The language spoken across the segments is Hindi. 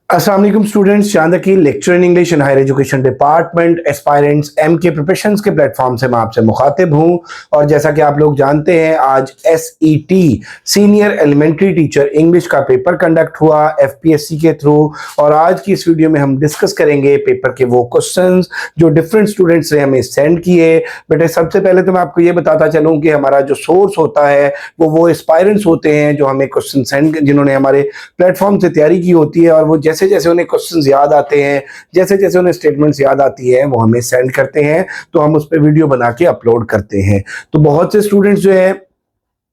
अस्सलाम वालेकुम स्टूडेंट्स, चांदा की lecture in English in higher education department aspirants M K preparations के प्लेटफॉर्म से मैं आपसे मुखातिब हूं। और जैसा कि आप लोग जानते हैं, आज SET senior elementary teacher English का पेपर कंडक्ट हुआ FPSC के थ्रू। और आज की इस वीडियो में हम डिस्कस करेंगे पेपर के वो क्वेश्चंस जो डिफरेंट स्टूडेंट्स ने हमें सेंड किए। बेटे सबसे पहले तो मैं आपको ये बताता चलूँ कि हमारा जो सोर्स होता है वो एस्पायरेंट्स होते हैं जो हमें क्वेश्चन सेंड, जिन्होंने हमारे प्लेटफॉर्म से तैयारी की होती है। और वो जैसे जैसे उन्हें क्वेश्चंस याद आते हैं, जैसे जैसे उन्हें स्टेटमेंट्स याद आती है, वो हमें सेंड करते हैं, तो हम उस पर वीडियो बना के अपलोड करते हैं। तो बहुत से स्टूडेंट्स जो है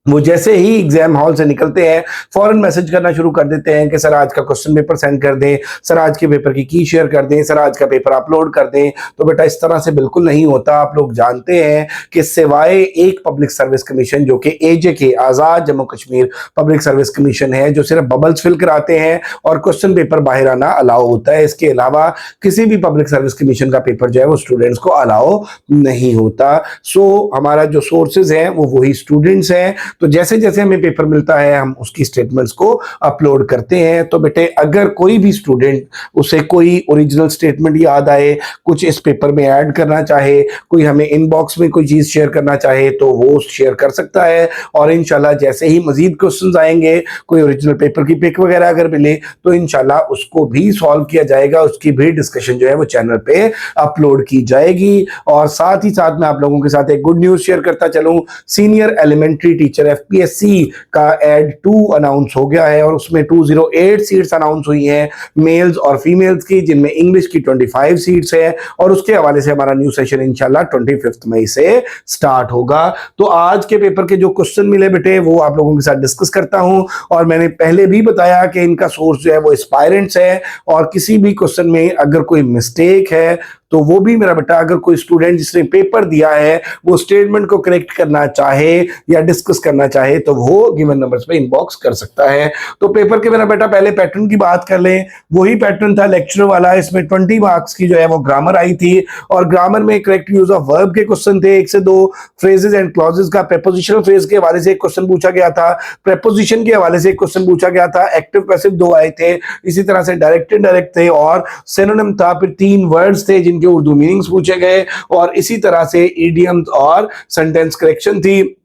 वो जैसे ही एग्जाम हॉल से निकलते हैं फौरन मैसेज करना शुरू कर देते हैं कि सर आज का क्वेश्चन पेपर सेंड कर दें, सर आज के पेपर की शेयर कर दें, सर आज का पेपर अपलोड कर दें। तो बेटा इस तरह से बिल्कुल नहीं होता। आप लोग जानते हैं कि सिवाय एक पब्लिक सर्विस कमीशन जो कि AJK Azad Jammu Kashmir public service commission है, जो सिर्फ बबल्स फिल कराते हैं और क्वेश्चन पेपर बाहर आना अलाउ होता है, इसके अलावा किसी भी पब्लिक सर्विस कमीशन का पेपर जो है वो स्टूडेंट्स को अलाउ नहीं होता। सो हमारा जो सोर्सेज है वो वही स्टूडेंट्स हैं। तो जैसे जैसे हमें पेपर मिलता है हम उसकी स्टेटमेंट्स को अपलोड करते हैं। तो बेटे अगर कोई भी स्टूडेंट उसे कोई ओरिजिनल स्टेटमेंट याद आए, कुछ इस पेपर में ऐड करना चाहे, कोई हमें इनबॉक्स में कोई चीज शेयर करना चाहे, तो वो शेयर कर सकता है। और इंशाल्लाह जैसे ही मजीद क्वेश्चंस आएंगे, कोई ओरिजिनल पेपर की पिक वगैरह अगर मिले, तो इंशाल्लाह उसको भी सॉल्व किया जाएगा, उसकी भी डिस्कशन जो है वो चैनल पे अपलोड की जाएगी। और साथ ही साथ मैं आप लोगों के साथ एक गुड न्यूज शेयर करता चलूं। सीनियर एलिमेंट्री टीचर FPSC का एड 2 अनाउंस हो गया है और उसमें 208 सीट्स अनाउंस हुई हैं मेल्स और फीमेल्स की, जिनमें इंग्लिश की 25 सीट्स है। और उसके हवाले से हमारा न्यू सेशन इंशाल्लाह 25 मई से स्टार्ट होगा। तो आज के पेपर के जो क्वेश्चन मिले बेटे वो आप लोगों के साथ डिस्कस करता हूं। और मैंने पहले भी बताया कि इनका सोर्स जो है वो एस्पायरेंट्स है, और किसी भी क्वेश्चन में अगर कोई मिस्टेक है तो वो भी मेरा बेटा, अगर कोई स्टूडेंट जिसने पेपर दिया है वो स्टेटमेंट को करेक्ट करना चाहे या डिस्कस करना चाहे, तो वो गिवन नंबर्स पे इनबॉक्स कर सकता है। तो पेपर के मेरा बेटा पहले पैटर्न की बात कर लें। वही पैटर्न था लेक्चर वाला। इसमें 20 मार्क्स की जो है वो ग्रामर आई थी, और ग्रामर में करेक्ट यूज ऑफ वर्ब के क्वेश्चन थे, 1 से 2 फ्रेजेस एंड क्लॉजेस का। प्रेपोजिशनल फ्रेज के हवाले से एक क्वेश्चन पूछा गया था, प्रेपोजिशन के हवाले से एक क्वेश्चन पूछा गया था, एक्टिव पैसिव 2 आए थे, इसी तरह से डायरेक्ट इनडायरेक्ट थे, और सिनोनिम था, फिर 3 वर्ड्स थे जिनके उर्दू मीनिंग्स पूछे गए, और इसी तरह से इडियम्स और सेंटेंस करेक्शन थी।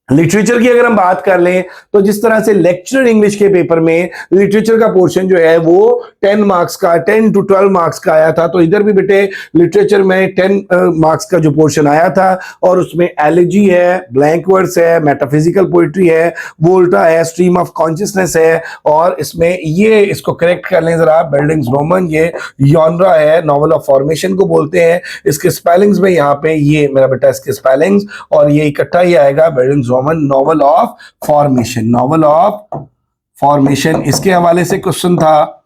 लिटरेचर की अगर हम बात कर लें तो जिस तरह से लेक्चर इंग्लिश के पेपर में लिटरेचर का पोर्शन जो है वो 10 मार्क्स का, 10 to 12 मार्क्स का आया था, तो इधर भी बेटे लिटरेचर में 10 मार्क्स का जो पोर्शन आया था, और उसमें एलिजी है, ब्लैंक वर्ड्स है, मेटाफिजिकल पोइट्री है, वोल्टा है, स्ट्रीम ऑफ कॉन्शियसनेस है, और इसमें ये इसको करेक्ट कर लें जरा, बिल्डिंग्स रोमन, ये यॉनरा है, नॉवल ऑफ फॉर्मेशन को बोलते हैं। इसके स्पेलिंग्स में यहाँ पे ये मेरा बेटा इसके स्पेलिंग्स, और ये इकट्ठा ही आएगा buildings Roman, novel of formation, novel of formation इसके हवाले से क्वेश्चन था।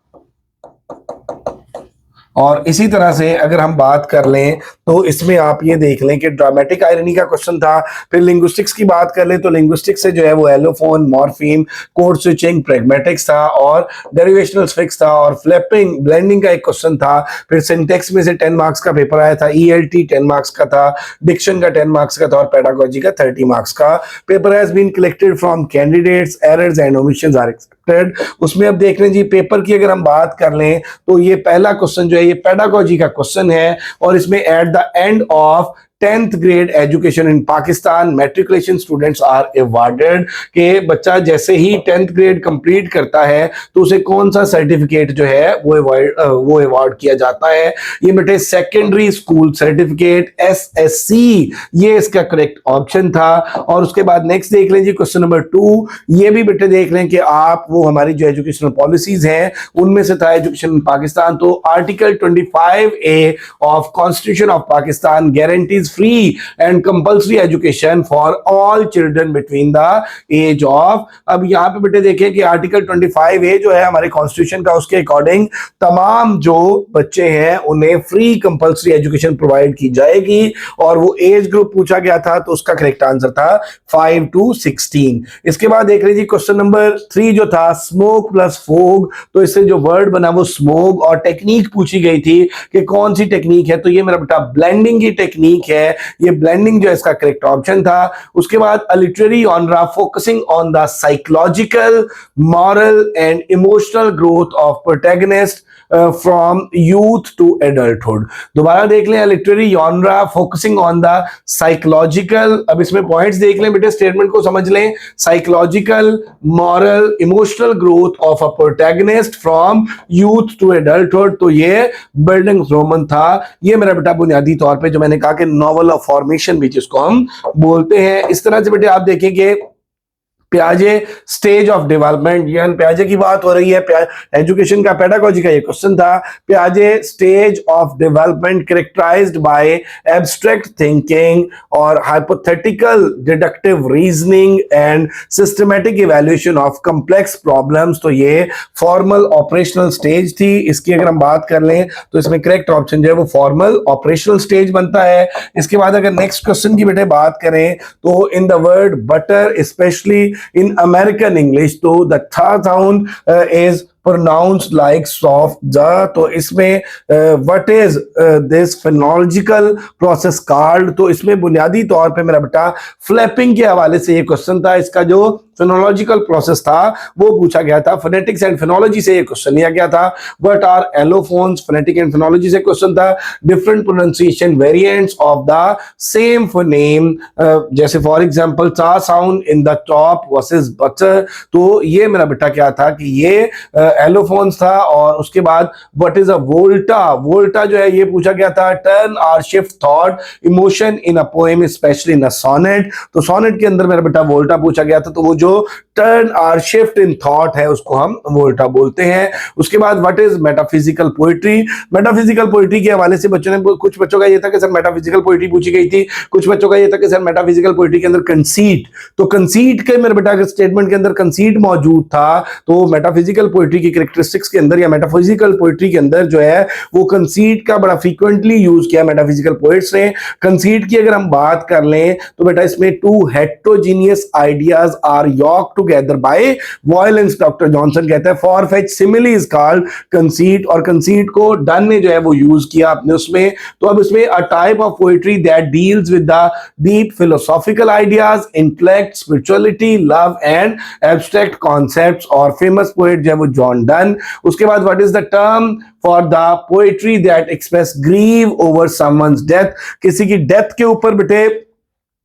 और इसी तरह से अगर हम बात कर लें तो इसमें आप ये देख लें कि ड्रामेटिक आयरनी का क्वेश्चन था। फिर लिंग्विस्टिक्स की बात कर लें तो लिंग्विस्टिक्स से जो है वो allophone, morpheme, code switching, pragmatics था, और डेरिवेशनल फिक्स था, और फ्लिपिंग ब्लेंडिंग का एक क्वेश्चन था। फिर सिंटेक्स में से 10 मार्क्स का पेपर आया था, ELT 10 मार्क्स का था, डिक्शन का 10 मार्क्स का था, और पेडागोजी का 30 मार्क्स का। Paper has been collected from candidates, errors and omissions are accepted. उसमें अब देख लें जी, पेपर की अगर हम बात कर लें तो ये पहला क्वेश्चन जो है ये पेडागोजी का क्वेश्चन है, और इसमें at the end of 10th grade education in Pakistan matriculation students are awarded, के बच्चा जैसे ही 10th ग्रेड कंप्लीट करता है तो उसे कौन सा सर्टिफिकेट जो है वो अवार्ड किया जाता है। ये बेटे सेकेंडरी स्कूल सर्टिफिकेट SSC, ये इसका करेक्ट ऑप्शन था। और उसके बाद नेक्स्ट देख लें जी क्वेश्चन नंबर 2, ये भी बेटे देख लें कि आप वो हमारी जो एजुकेशनल पॉलिसीज हैं उनमें से था एजुकेशन इन पाकिस्तान। तो article 25A of constitution of Pakistan guarantees free and compulsory education for all children between the age of, अब यहां पे बेटे देखें कि आर्टिकल 25A जो है हमारे कॉन्स्टिट्यूशन का, उसके अकॉर्डिंग तमाम जो बच्चे हैं उन्हें फ्री कंपल्सरी एजुकेशन प्रोवाइड की जाएगी। और वो एज ग्रुप पूछा गया था तो उसका करेक्ट आंसर था 5 to 16। इसके बाद देख लीजिए क्वेश्चन नंबर 3 जो था स्मोक प्लस फोग, तो इससे जो वर्ड बना वो स्मोक, और टेक्निक पूछी गई थी कि कौन सी टेक्निक है, तो ये मेरा बेटा ब्लेंडिंग की टेक्निक है। है, ये ब्लेंडिंग जो है इसका करेक्ट ऑप्शन था। उसके बाद a literary genre focusing on the psychological, moral and emotional growth of protagonist from youth to adulthood. दोबारा देख लें, literary genre focusing on the psychological, अब इसमें पॉइंट्स देख लें बेटे, स्टेटमेंट को समझ लें, psychological, moral, emotional growth of a protagonist from youth to adulthood. तो ये बिल्डिंग रोमन था। ये मेरा बेटा बुनियादी तौर पे जो मैंने कहा कि नॉवल ऑफ फॉर्मेशन भी जिसको हम बोलते हैं, इस तरह से बेटे आप देखेंगे प्याजे स्टेज ऑफ डेवलपमेंट, यानी प्याजे की बात हो रही है, एजुकेशन का पेडागोजी का ये क्वेश्चन था। प्याजे stage of development characterized by abstract thinking और hypothetical deductive reasoning and systematic evaluation of complex problems. तो ये फॉर्मल ऑपरेशनल स्टेज थी। इसकी अगर हम बात कर लें तो इसमें करेक्ट ऑप्शन जो है वो फॉर्मल ऑपरेशनल स्टेज बनता है। इसके बाद अगर नेक्स्ट क्वेश्चन की बेटे बात करें तो in the word butter specially in American English, तो the th sound is pronounced like soft the। तो इसमें what is this phonological process called? तो इसमें बुनियादी तौर पे मेरा बेटा फ्लैपिंग के हवाले से ये क्वेश्चन था। इसका जो फोनोलॉजिकल प्रोसेस था वो पूछा गया था। फोनेटिक्स एंड फोनोलॉजी से ये क्वेश्चन लिया गया था। What are allophones? Phonetic and phonology से क्वेश्चन था। Different pronunciation variants of the same phoneme, जैसे फॉर एग्जांपल चा sound in the top versus butter. तो ये मेरा बेटा क्या था कि ये एलोफोन्स था। और उसके बाद व्हाट इज अ वोल्टा? वोल्टा जो है ये पूछा गया था। टर्न और shift thought emotion in a poem specially in a sonnet. तो सोनेट के अंदर मेरा बेटा वोल्टा पूछा गया था। तो वो जो टर्न और शिफ्ट इन थॉट है उसको हम वोल्टा बोलते हैं। उसके बाद what is metaphysical poetry? Metaphysical poetry के हवाले से बच्चों ने, कुछ बच्चों का ये था कि सर मेटाफिजिकल पोएट्री पूछी गई थी, कुछ बच्चों का ये था कि सर मेटाफिजिकल पोएट्री के अंदर कंसीट, तो कंसीट के मेरे बेटा के स्टेटमेंट के अंदर कंसीट मौजूद था। तो मेटाफिजिकल पोएट्री की कैरेक्टरिस्टिक्स के अंदर या मेटाफिजिकल पोएट्री के अंदर जो है वो कंसीट का बड़ा फ्रीक्वेंटली यूज किया मेटाफिजिकल पोएट्स ने। कंसीट की अगर हम बात कर लें तो बेटा इसमें two heterogeneous ideas are yoked together by violence. Doctor Johnson कहता है far fetch simile is called conceit, और कंसीट को डन ने जो है वो यूज किया अपने उसमें। तो अब इसमें a type of poetry that deals with the deep philosophical ideas, intellect, spirituality, love and abstract concepts. और फेमस पोएट जो है वो जॉन डन। उसके बाद what is the term for the poetry that express grief over someone's death? किसी की डेथ के ऊपर बेटे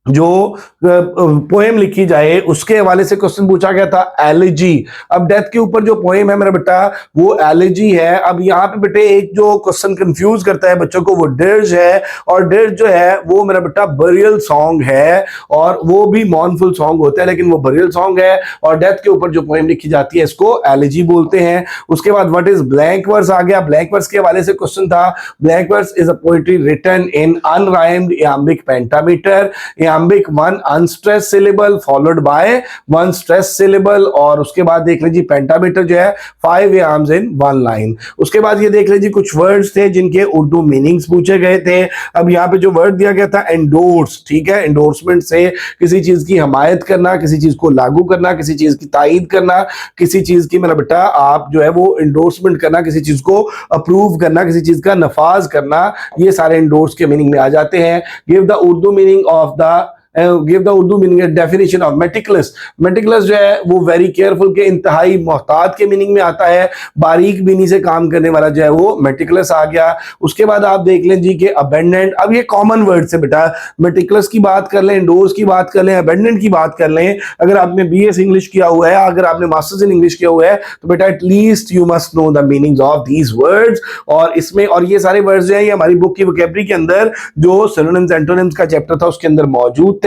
जो पोएम लिखी जाए उसके हवाले से क्वेश्चन पूछा गया था। एलिजी, अब डेथ के ऊपर जो पोएम है मेरा बेटा वो एलिजी है। अब यहाँ पे बेटे एक जो क्वेश्चन कंफ्यूज करता है बच्चों को वो डिर्ज है, और डिर्ज जो है वो मेरा बेटा बरियल सॉन्ग है, और वो भी मॉर्नफुल सॉन्ग होता है लेकिन वो बरियल सॉन्ग है। और डेथ के ऊपर जो पोएम लिखी जाती है इसको एलिजी बोलते हैं। उसके बाद व्हाट इज ब्लैंक वर्स आ गया। ब्लैंक वर्स के हवाले से क्वेश्चन था। Blank verse is a poetry written in unrhymed iambic pentameter. Iambic one unstress syllable followed by one stress syllable. और उसके बाद देख लीजिए पेंटामीटर जो है 5 इयाम्स इन 1 लाइन। उसके बाद ये देख लीजिए कुछ वर्ड्स थे जिनके उर्दू मीनिंग्स पूछे गए थे। अब यहाँ पे जो वर्ड दिया गया था एंडोर्स, ठीक है, एंडोर्समेंट से किसी चीज की हमायत करना, किसी चीज को लागू करना, किसी चीज की तायीद करना, किसी चीज की मेरा बेटा आप जो है वो एंडोर्समेंट करना, किसी चीज को अप्रूव करना, किसी चीज का नफाज करना, ये सारे एंडोर्स के मीनिंग में आ जाते हैं। Give the Urdu meaning of the give the Urdu meaning definition of meticulous. Meticulous जो है वो वेरी केयरफुल के इंतहाई मोहतात के मीनिंग में आता है। बारीक बीनी से काम करने वाला जो है वो मेटिकुलस आ गया। उसके बाद आप देख लें जी कि अबेंडेंट, अब ये कॉमन वर्ड से बेटा मेटिकुलस की बात कर लें, इंडोर्स की बात कर लें, अबेंडेंट की बात कर लें। अगर आपने BS इंग्लिश किया हुआ है, अगर आपने मास्टर्स इन इंग्लिश किया हुआ है तो बेटा at least you must know the meanings of these words. और इसमें और ये सारे वर्ड्स जो है ये हमारी बुक की वोकैबुलरी के अंदर जो सिनोनिम्स एंटोनिम्स का चैप्टर था उसके अंदर मौजूद थे।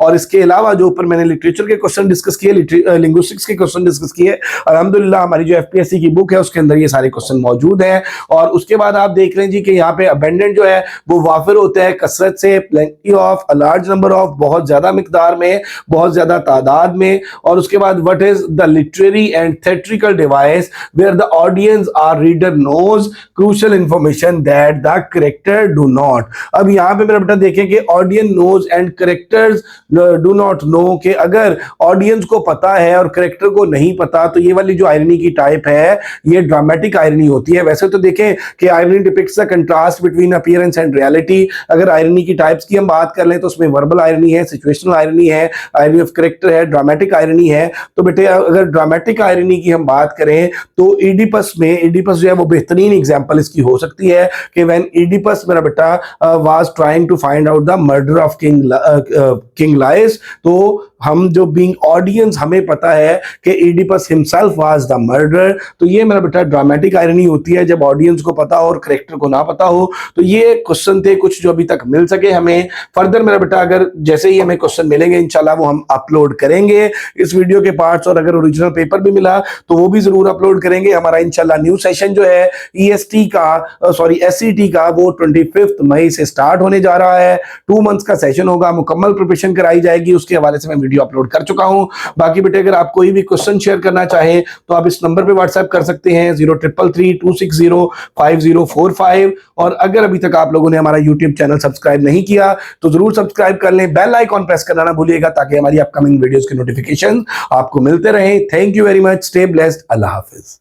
और इसके अलावा जो ऊपर मैंने लिटरेचर के क्वेश्चन डिस्कस किए, लिंग्विस्टिक्स के क्वेश्चन डिस्कस किए, अल्हम्दुलिल्लाह हमारी जो FPSC की बुक है उसके अंदर ये सारे क्वेश्चन मौजूद हैं। और उसके बाद आप देख रहे हैं जी कि यहाँ पे अबेंडेंट जो है वो वाफिर होता है कसरत से, plenty of, a large number of, बहुत ज्यादा मिकदार में, बहुत ज्यादा तादाद में। और उसके बाद what is the literary and theatrical device where the audience are reader knows crucial information that the character do not. अब यहाँ पे मेरा बेटा देखें कि audience knows and character characters do not know, कि अगर ऑडियंस को पता है और करेक्टर को नहीं पता तो ये वाली जो आयरनी की टाइप है ये ड्रामेटिक आयरनी होती है। वैसे तो देखें कि irony depicts the contrast between appearance and reality. अगर आयरनी की टाइप्स की हम बात कर लें तो उसमें वर्बल आयरनी है, सिचुएशनल आयरनी है, आयरनी ऑफ करेक्टर है, ड्रामेटिक आयरनी है। तो बेटे अगर ड्रामेटिक आयरनी की हम बात करें तो इडिपस में, इडिपस जो है वो बेहतरीन एग्जांपल इसकी हो सकती है कि व्हेन इडिपस मेरा बेटा was trying to find out the murder of king Laius, तो हम जो बीइंग ऑडियंस हमें पता है कि Oedipus himself was the murderer. तो ये मेरा बेटा ड्रामेटिक आयरनी होती है जब ऑडियंस को पता हो और करेक्टर को ना पता हो। तो ये क्वेश्चन थे कुछ जो अभी तक मिल सके हमें। फर्दर मेरा बेटा अगर जैसे ही हमें क्वेश्चन मिलेंगे इंशाल्लाह वो हम अपलोड करेंगे इस वीडियो के पार्ट्स, और अगर ओरिजिनल पेपर भी मिला तो वो भी जरूर अपलोड करेंगे। हमारा इंशाल्लाह न्यू सेशन जो है ईएसटी का सॉरी एसईटी का वो 25 मई से स्टार्ट होने जा रहा है। 2 मंथ्स का सेशन होगा, मुकम्मल प्रिपरेशन कराई जाएगी, उसके हवाले से मैं वीडियो अपलोड कर चुका हूं। बाकी बेटे अगर आप कोई भी क्वेश्चन शेयर करना चाहें तो आप इस नंबर पे व्हाट्सएप कर सकते हैं 0333260545। और अगर अभी तक आप लोगों ने हमारा यूट्यूब चैनल सब्सक्राइब नहीं किया तो जरूर सब्सक्राइब कर लें, बेल आइकॉन प्रेस करना ना भूलिएगा ताकि हमारी अपकमिंग वीडियोस के नोटिफिकेशन आपको मिलते रहें। Thank you very much, stay blessed, Allah Hafiz.